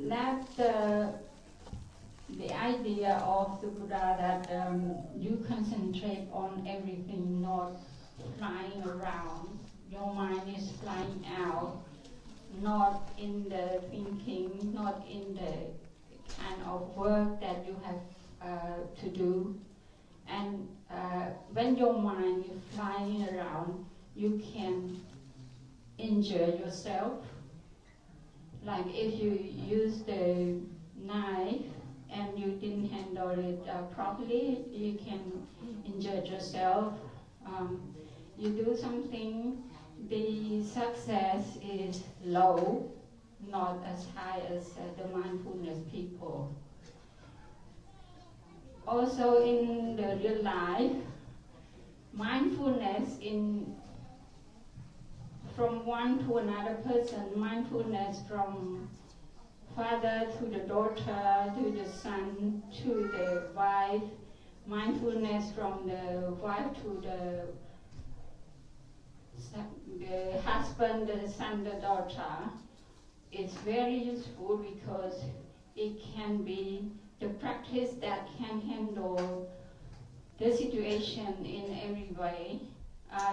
that the idea of the Buddha that you concentrate on everything, not flying around. Your mind is flying out, not in the thinking, not in the kind of work that you have to do. And when your mind is flying around, you can injure yourself. Like if you use the knife and you didn't handle it properly, you can injure yourself. You do something, the success is low, not as high as the mindfulness people. Also in the real life, mindfulness from one to another person, mindfulness from father to the daughter, to the son, to the wife, mindfulness from the wife to the husband, the son, the daughter. It's very useful because it can be the practice that can handle the situation in every way.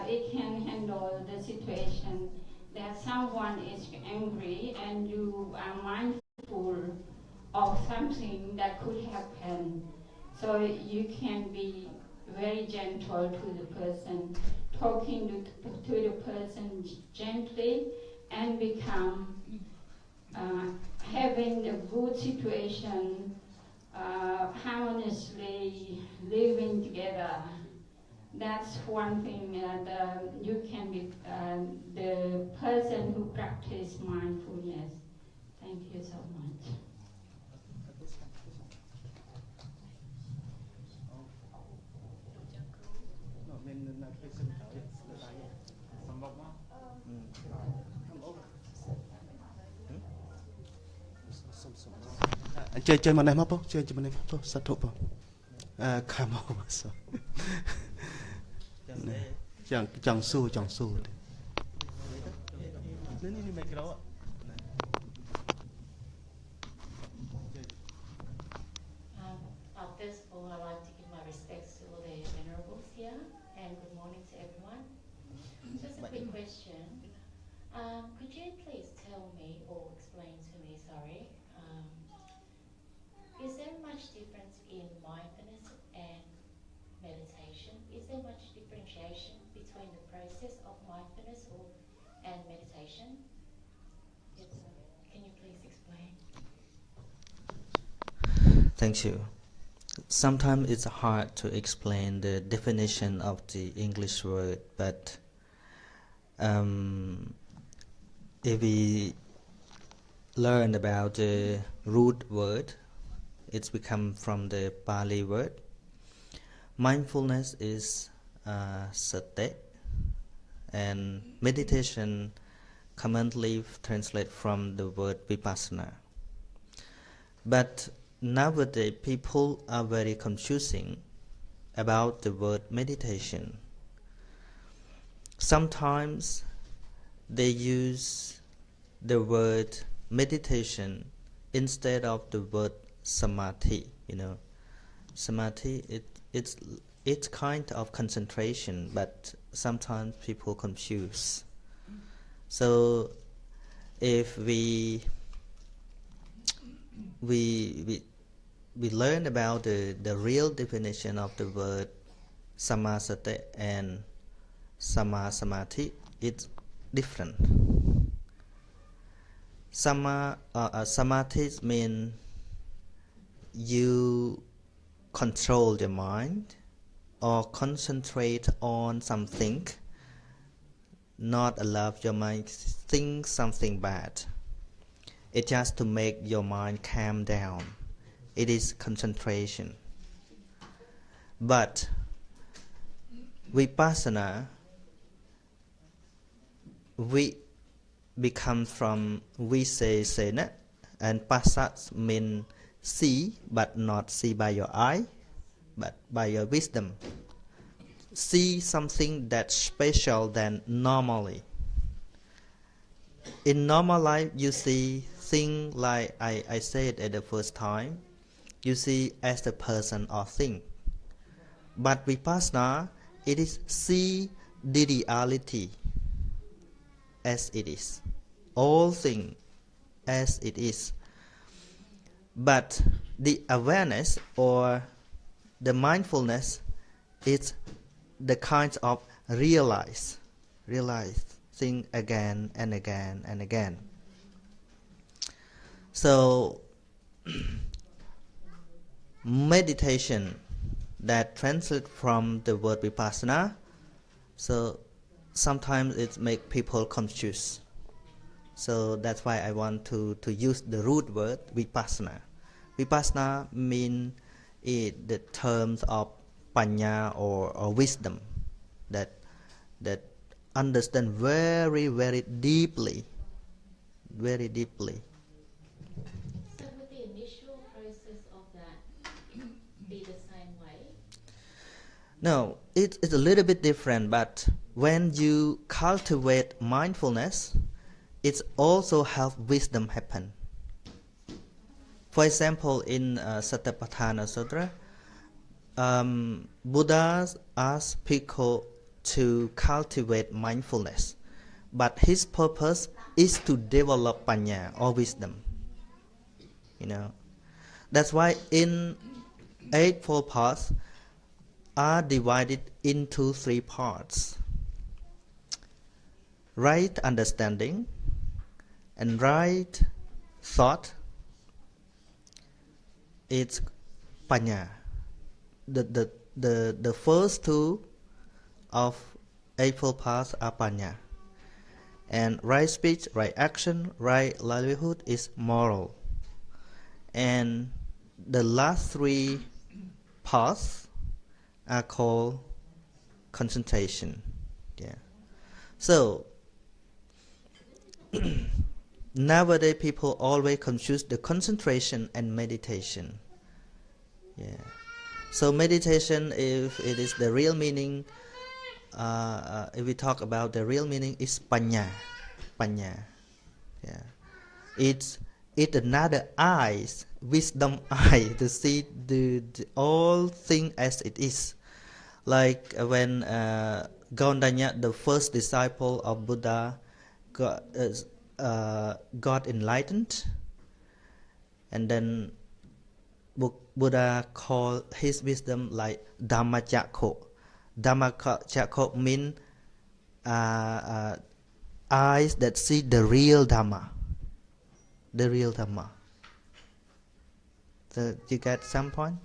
It can handle the situation that someone is angry and you are mindful of something that could happen. So you can be very gentle to the person, talking to the person gently, and become having a good situation, harmoniously living together. That's one thing that you can be the person who practices mindfulness. Thank you so much. Chơi mà này mà po, chơi mà này po, sát thổ po. Come over so. Chẳng su. First of all, I'd like to give my respects to all the venerables here, and good morning to everyone. Just a quick question. Could you please tell me, or explain to me, sorry, is there much difference in mindfulness and meditation? Is there much differentiation between the process of mindfulness and meditation? Yes, can you please explain? Thank you. Sometimes it's hard to explain the definition of the English word, but if we learn about the root word, it's become from the Pali word. Mindfulness is sati, and meditation commonly translated from the word vipassana. But nowadays people are very confusing about the word meditation. Sometimes they use the word meditation instead of the word samadhi. Samadhi, it's kind of concentration, but sometimes people confuse. So if we learn about the real definition of the word samasati and samadhi, it's different. Samadhi means you control your mind or concentrate on something, not allow your mind to think something bad. It's just to make your mind calm down. It is concentration. But vipassana, we become from visesena, and passat means see, but not see by your eye, but by your wisdom. See something that's special than normally. In normal life, you see think like I said at the first time, you see as the person or thing. But Vipassana, it is see the reality as it is. All things as it is. But the awareness or the mindfulness is the kind of realize thing again and again and again. So meditation that translates from the word vipassana, so sometimes it makes people confused. So that's why I want to use the root word vipassana. Vipassana means the terms of panya or wisdom that understand very, very deeply. Very deeply. So would the initial process of that be the same way? No, it's a little bit different, but when you cultivate mindfulness, it also helps wisdom happen. For example, in Satipatthana Sutra, Buddha asked people to cultivate mindfulness, but his purpose is to develop panya or wisdom. You know, that's why in Eightfold Paths are divided into 3 parts: right understanding and right thought. It's panya. The first 2 of Eightfold Paths are panya, and right speech, right action, right livelihood is moral, and the last 3 paths are called concentration. Yeah. So nowadays people always confuse the concentration and meditation. Yeah. So meditation, if it is the real meaning, if we talk about the real meaning, is panya. Panya. Yeah. It's another eyes, wisdom eye, to see the all thing as it is. Like when Gaondanya, the first disciple of Buddha, got enlightened, and then Buddha called his wisdom like Dhammacakko. Dhammacakko means eyes that see the real Dhamma. The real Dhamma. So you get some point?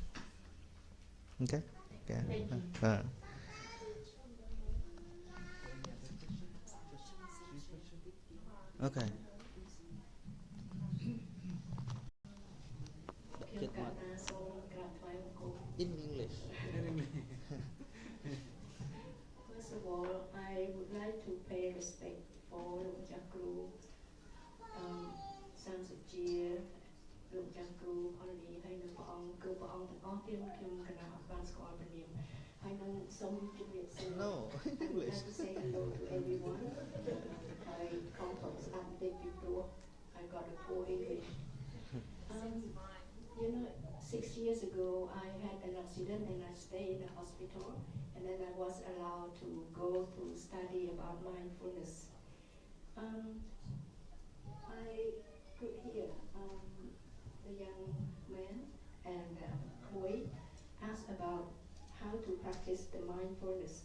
Okay? Okay. Okay. In English. First of all, I would like to pay respect for Lung Chakru, San Sochea, Lung Chakru, Honey, hay nâng ông, cư bà ông thằng ông tiên kim cả nào ban score bên niệm, hay nâng sống chụp việc sinh. No, I would English. like to say hello to everyone. I come from Sunday before. I got a poor English. You know, 6 years ago, I had an accident and I stayed in the hospital, and then I was allowed to go to study about mindfulness. I could hear the young man and boy ask about how to practice the mindfulness.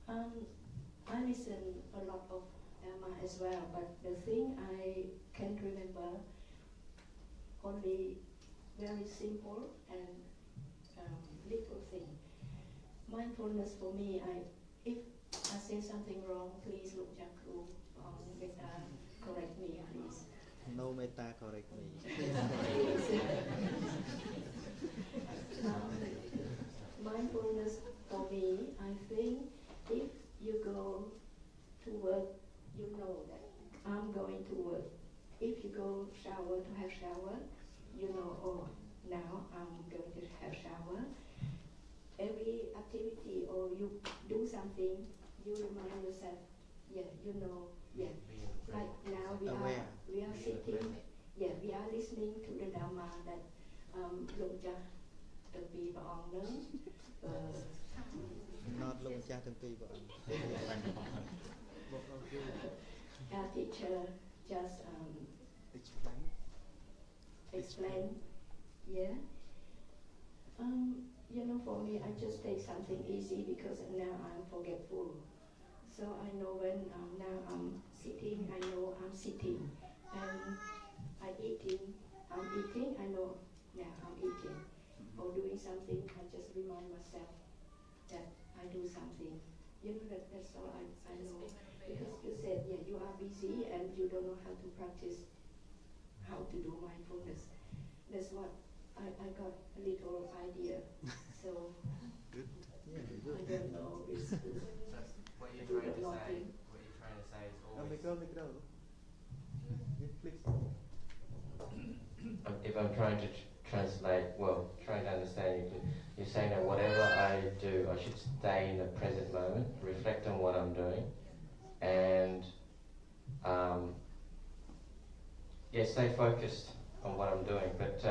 I listen a lot of Dhamma as well, but the thing I can remember only very simple and little thing. Mindfulness for me, if I say something wrong, please look Jakru, Metta, correct me, please. No metta, correct me. Mindfulness for me, I think if you go to work, you know that I'm going to work. If you go shower to have shower, you know, oh, now I'm going to have shower. Every activity or you do something, you remind yourself, yeah, you know, yeah. Like now we are sitting, yeah, listening to the Dhamma that Lung Cha the people on not long cha từng pi vợ our teacher just explain. Yeah. You know, for me, I just take something easy because now I'm forgetful. So I know when now I'm sitting, I know I'm sitting, and I'm eating, I know now I'm eating. Or doing something, I just remind myself that I do something. You know, that's all I know. Because you said, yeah, you are busy and you don't know how to practice, how to do mindfulness. That's what I got a little idea. So Good. Yeah, I good. don't know. It's good. What you're trying to say is always. If I'm trying to trying to understand you, you're saying that whatever I do, I should stay in the present moment, reflect on what I'm doing, and stay focused on what I'm doing. But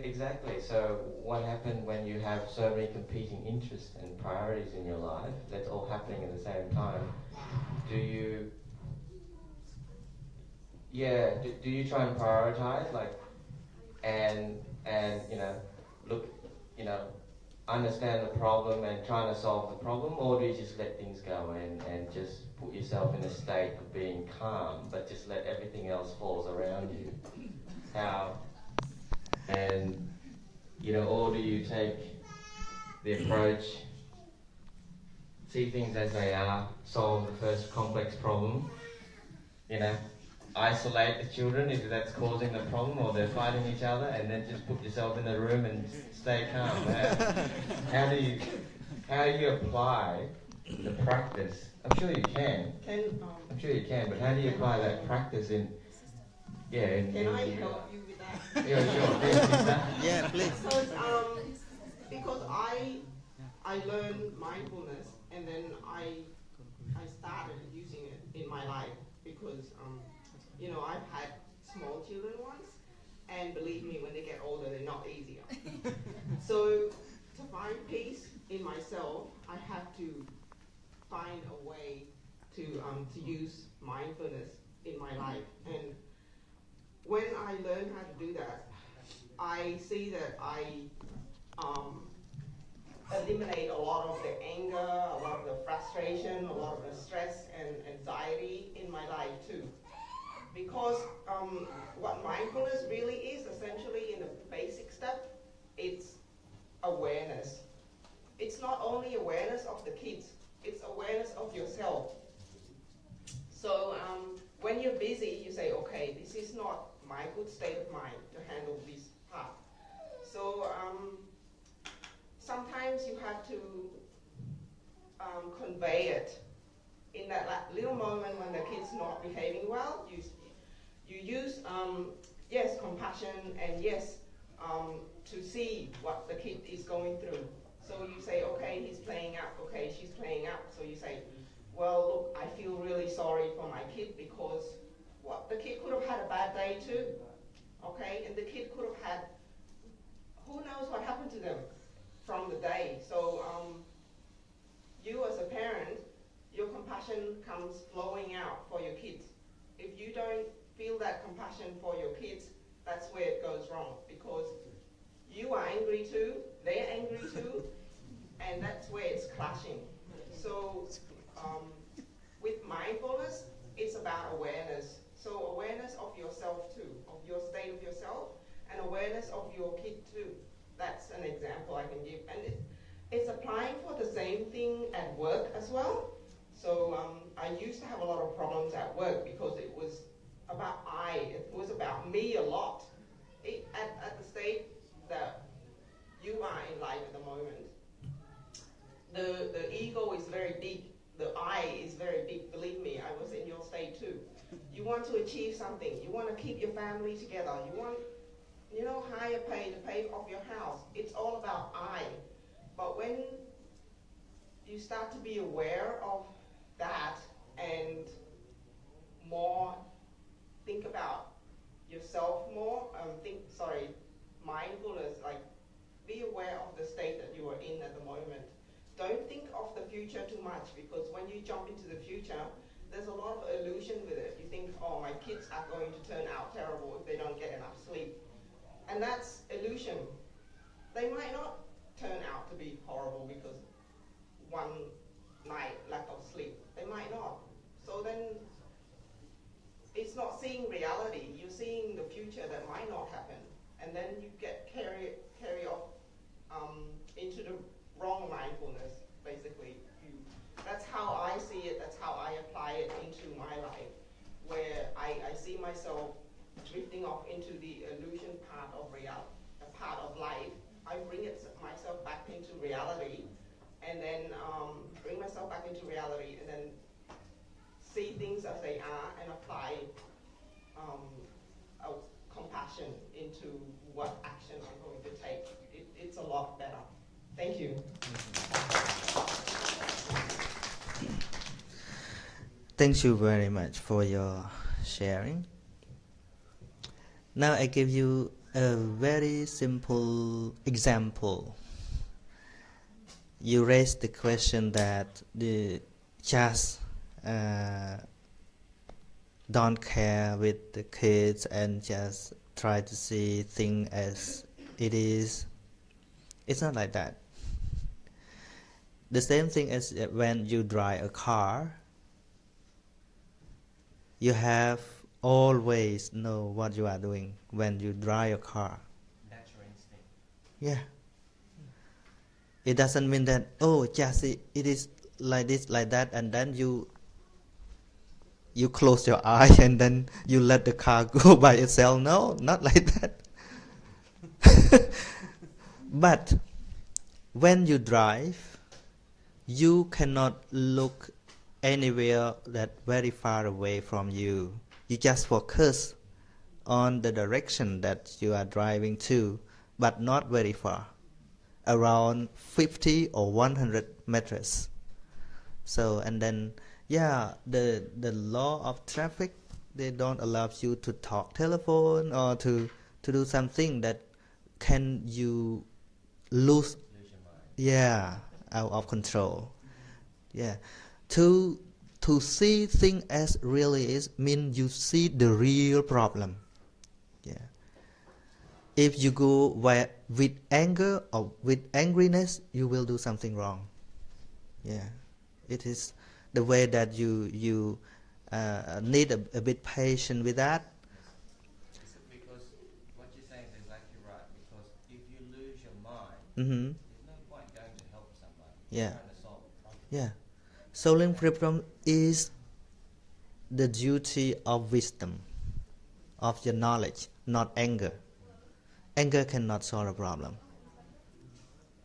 exactly. So what happened when you have so many competing interests and priorities in your life? That's all happening at the same time. Do you try and prioritize, and understand the problem and trying to solve the problem, or do you just let things go and just put yourself in a state of being calm, but just let everything else falls around you? Or do you take the approach, see things as they are, solve the first complex problem, isolate the children if that's causing the problem or they're fighting each other, and then just put yourself in the room and stay calm? How do you apply the practice? I'm sure you can. I'm sure you can, but how do you apply that practice in? Yeah. Can I help you with that? Yeah, sure. Yes, yeah, please. Because I learned mindfulness, and then I started using it in my life because I've had small children once, and believe me, when they get older, they're not easier. So to find peace in myself, I have to find a way to use mindfulness in my life. And when I learn how to do that, I see that I eliminate a lot of the anger, a lot of the frustration, a lot of the stress and anxiety in my life too. Because what mindfulness really is, essentially in the basic step, it's awareness. It's not only awareness of the kids, it's awareness of yourself. So when you're busy, you say, okay, this is not my good state of mind to handle this part. So sometimes you have to convey it in that little moment when the kid's not behaving well. You use compassion, and to see what the kid is going through. So you say, okay, he's playing up, okay, she's playing up. So you say, well, look, I feel really sorry for my kid because the kid could have had a bad day too, okay? And the kid could have had, who knows what happened to them from the day. So you as a parent, your compassion comes flowing out for your kids. If you don't feel that compassion for your kids, that's where it goes wrong, because you are angry too, they're angry too, and that's where it's clashing. So with mindfulness, it's about awareness. So awareness of yourself too, of your state of yourself, and awareness of your kid too. That's an example I can give. And it's applying for the same thing at work as well. So I used to have a lot of problems at work because it was about it was about me a lot. At the state that you are in life at the moment, the ego is very big, the I is very big. Believe me, I was in your state too. You want to achieve something, you want to keep your family together, you want, higher pay, the pay of your house. It's all about I. But when you start to be aware of that and into the future, there's a lot of illusion with it. You think, oh, my kids are going to turn out terrible if they don't get enough sleep. And that's illusion. They might not turn out to be horrible because one night lack of sleep. They might not. So then it's not seeing reality. You're seeing the future that might not happen. And then you get carry off into the wrong mindfulness, basically. That's how I see it, that's how I apply it into my life, where I see myself drifting off into the illusion part of life. I bring myself back into reality, and then bring myself back into reality, and then see things as they are, and apply compassion into what action I'm going to take. It's a lot better. Thank you. Thank you very much for your sharing. Now I give you a very simple example. You raised the question that the just don't care with the kids and just try to see things as it is. It's not like that. The same thing as when you drive a car. You have always know what you are doing when you drive a car. Natural instinct. Yeah. It doesn't mean that, oh, just it is like this, like that, and then you close your eye and then you let the car go by itself. No, not like that. But when you drive, you cannot look anywhere that very far away from you. You just focus on the direction that you are driving to, but not very far, around 50 or 100 meters. So, and then, yeah, the law of traffic, they don't allow you to talk telephone or to do something that can you lose your mind. Yeah, out of control. Yeah. To see things as really is mean you see the real problem. Yeah. If you go with anger or with angriness, you will do something wrong. Yeah. It is the way that you need a bit patient with that. Because what you're saying is exactly right. Because if you lose your mind, Mm-hmm. there's no point going to help somebody. Yeah. You're trying to solve a problem. Yeah. Solving problem is the duty of wisdom, of your knowledge, not anger. Anger cannot solve a problem.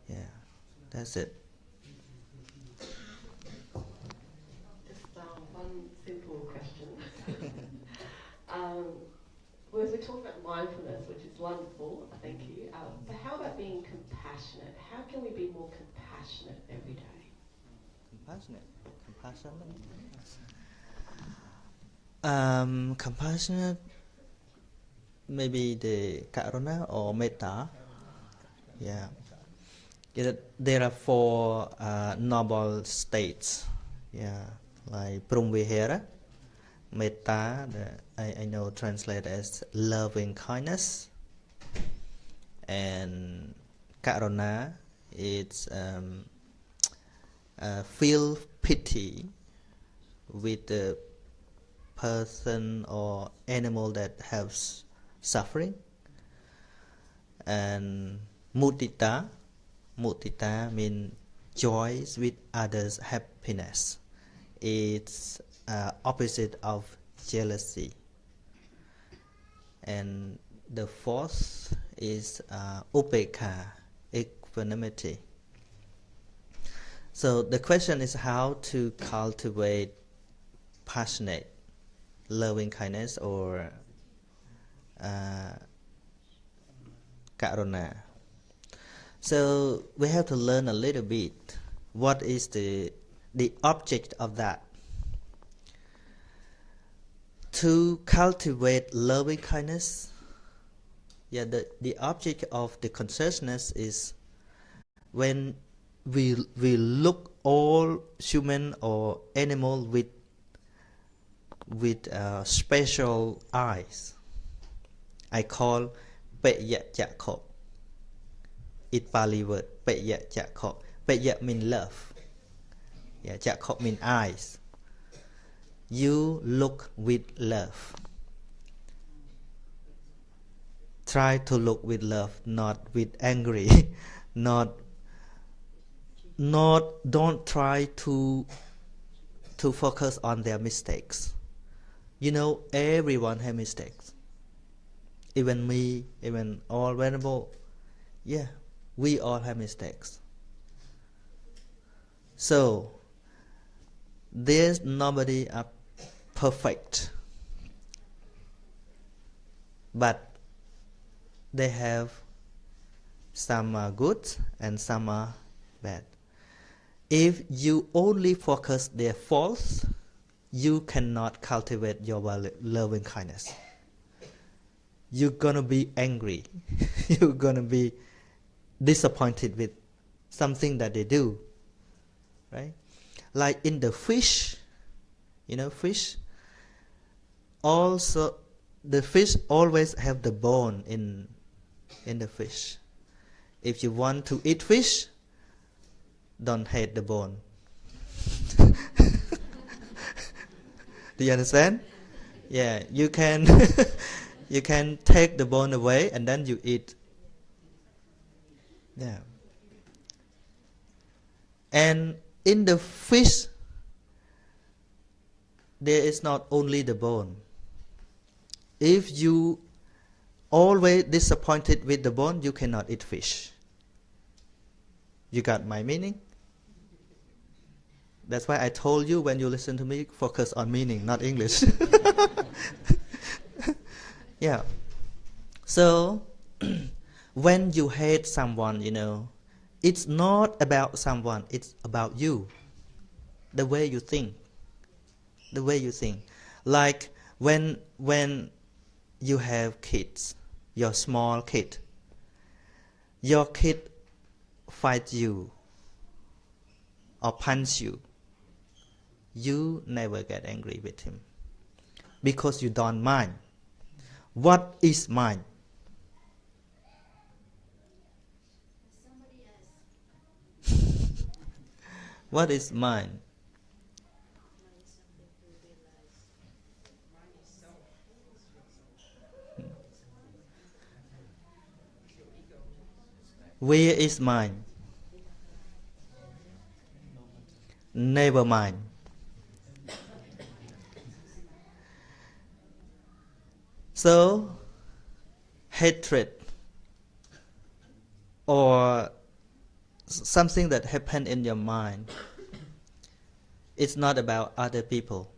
Yeah, that's it. Just one simple question. We're talking about mindfulness, which is wonderful, thank you. But how about being compassionate? How can we be more compassionate every day? Compassionate, maybe the karuna or metta. Yeah. There are 4 noble states. Yeah, like Brahmavihara, metta, I know translate as loving kindness, and karuna, it's feel pity with the person or animal that has suffering. And mudita means joy with others' happiness. It's opposite of jealousy. And the 4th is upekha, equanimity. So the question is how to cultivate passionate, loving kindness or karuna. So we have to learn a little bit what is the object of that. To cultivate loving kindness, yeah, the object of the consciousness is when we look all human or animal with special eyes. I call Peya Chakho. It Pali word Peya Chakho. Peya mean love. Yeah, Chakho mean eyes. You look with love. Try to look with love, not with angry. Don't try to focus on their mistakes. You know, everyone has mistakes. Even me, even all venerable. Yeah, we all have mistakes. So there's nobody perfect, but they have some are good and some are bad. If you only focus their faults, you cannot cultivate your loving kindness. You're gonna be angry. You're gonna be disappointed with something that they do, right? Like in the fish, you know, fish. Also, the fish always have the bone in the fish. If you want to eat fish, don't hate the bone. Do you understand? Yeah, you can you can take the bone away and then you eat. Yeah. And in the fish, there is not only the bone. If you always disappointed with the bone, you cannot eat fish. You got my meaning? That's why I told you when you listen to me, focus on meaning, not English. Yeah. So, when you hate someone, you know, it's not about someone, it's about you. The way you think. The way you think. Like when you have kids, your small kid, your kid fight you or punch you, you never get angry with him because you don't mind. What is mine? What is mine? Where is mine? Never mind. So, hatred or something that happened in your mind, it's not about other people.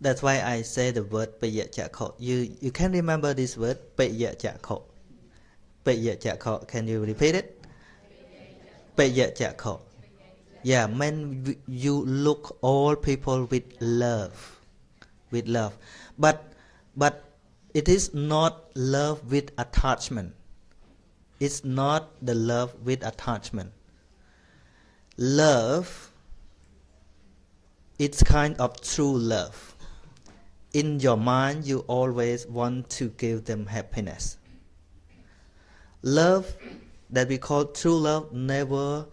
That's why I say the word Peya Chakho. You can remember this word Peya Chakho. Peya Chakho. Can you repeat it? Peya Chakho. Yeah, when you look all people with love. With love. But it is not love with attachment. It's not the love with attachment. Love, it's kind of true love. In your mind, you always want to give them happiness. Love that we call true love never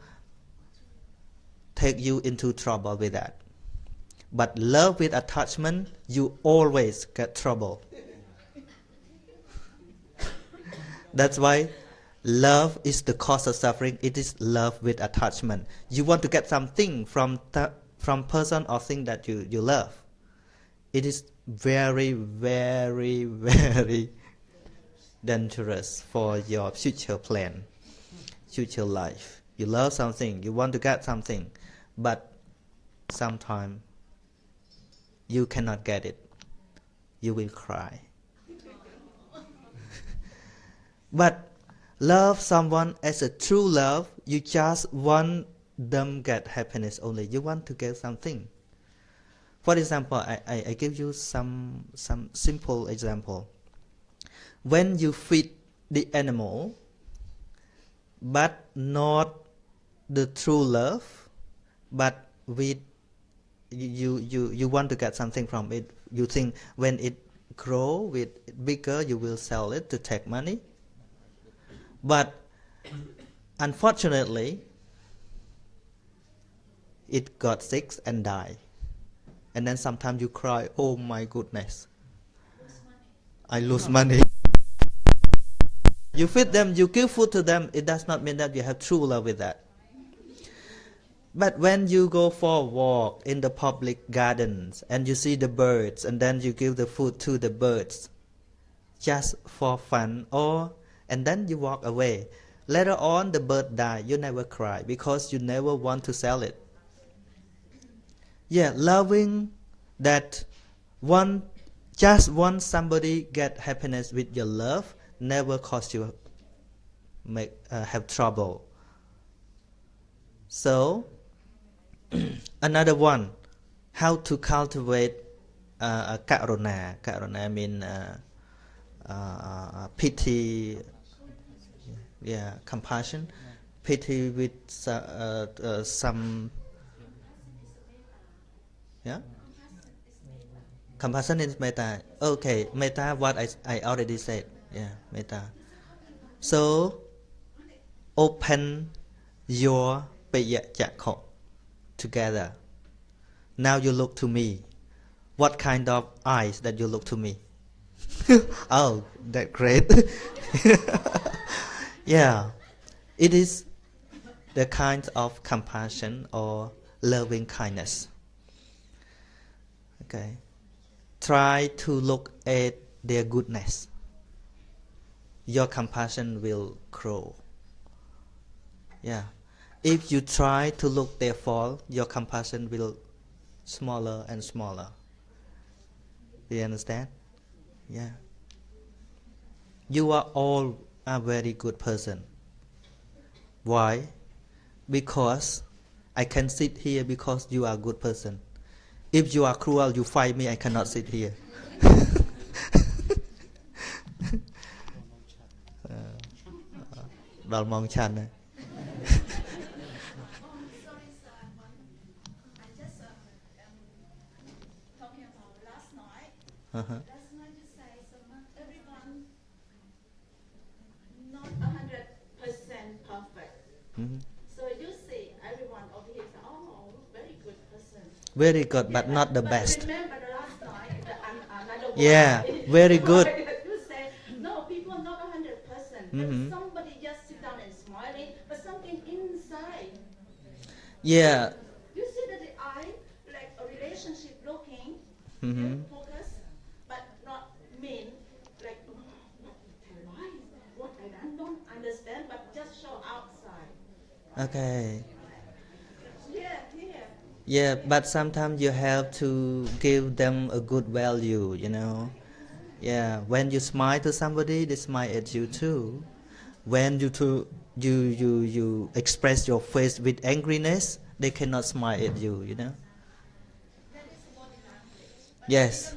take you into trouble with that. But love with attachment, you always get trouble. That's why love is the cause of suffering. It is love with attachment. You want to get something from person or thing that you love. It is very, very, very dangerous for your future plan, future life. You love something, you want to get something, but sometimes you cannot get it. You will cry. But love someone as a true love, you just want them get happiness only. You want to get something. For example, I give you some simple example. When you feed the animal, but not the true love, but with you want to get something from it. You think when it grow with bigger, you will sell it to take money. But unfortunately, it got sick and died. And then sometimes you cry, oh my goodness, I lose money. You feed them, you give food to them, it does not mean that you have true love with that. But when you go for a walk in the public gardens and you see the birds and then you give the food to the birds just for fun, and then you walk away. Later on the bird die, you never cry because you never want to sell it. Yeah, loving that just want somebody get happiness with your love never cause you have trouble. So another one, how to cultivate karuna. Karuna mean pity, compassion, pity with some, compassion is metta. Okay, metta, what I already said. Metta. So open your payachakho together. Now you look to me. What kind of eyes that you look to me? Oh, that's great. Yeah, it is the kind of compassion or loving kindness. Okay, try to look at their goodness. Your compassion will grow. Yeah, if you try to look their fault, your compassion will smaller and smaller. Do you understand? Yeah. You are all a very good person. Why? Because I can sit here because you are a good person. If you are cruel, you fight me, I cannot sit here. Đòi mong chăn này. Last night you say everyone not 100% perfect. So you see everyone over here is very good person. Very good, but not the best. Remember the last night, another one. Yeah, very good. You say no, people not 100%. But somebody just sit down and smiling, but something inside. Yeah. You see that the eye, like a relationship looking, focus, but not mean, like, what I don't understand, but just show outside. Okay. Yeah. Yeah, but sometimes you have to give them a good value, Yeah, when you smile to somebody, they smile at you too. When you express your face with angriness, they cannot smile at you, Yes.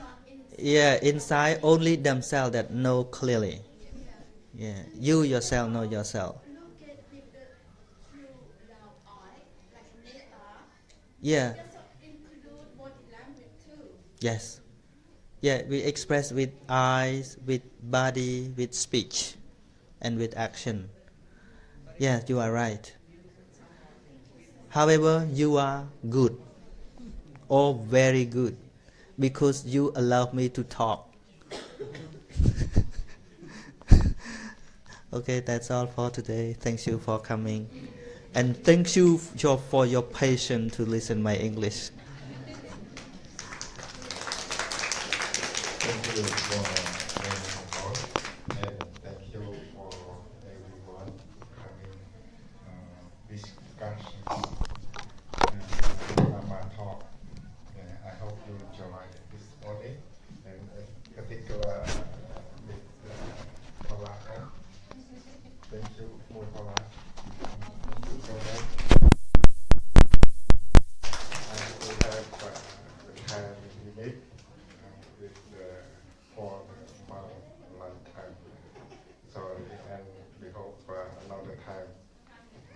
Yeah, inside only themselves that know clearly. Yeah, you yourself know yourself. Yeah. Yes. Yeah, we express with eyes, with body, with speech, and with action. Yeah, you are right. However, you are good, or very good, because you allow me to talk. Okay, that's all for today. Thank you for coming. And thank you for your patience to listen my English. Thank you for and thank you for everyone coming discussion my talk. I hope you enjoy this morning and particular with Palaka. Thank you for Palaka. We have time limit for one time. Sorry, and we hope another time.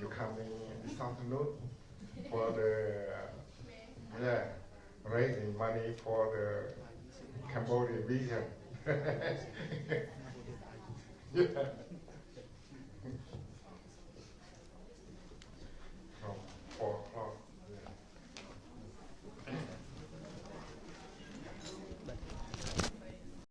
You coming this afternoon? for the raising money for the Cambodia vision. Yeah.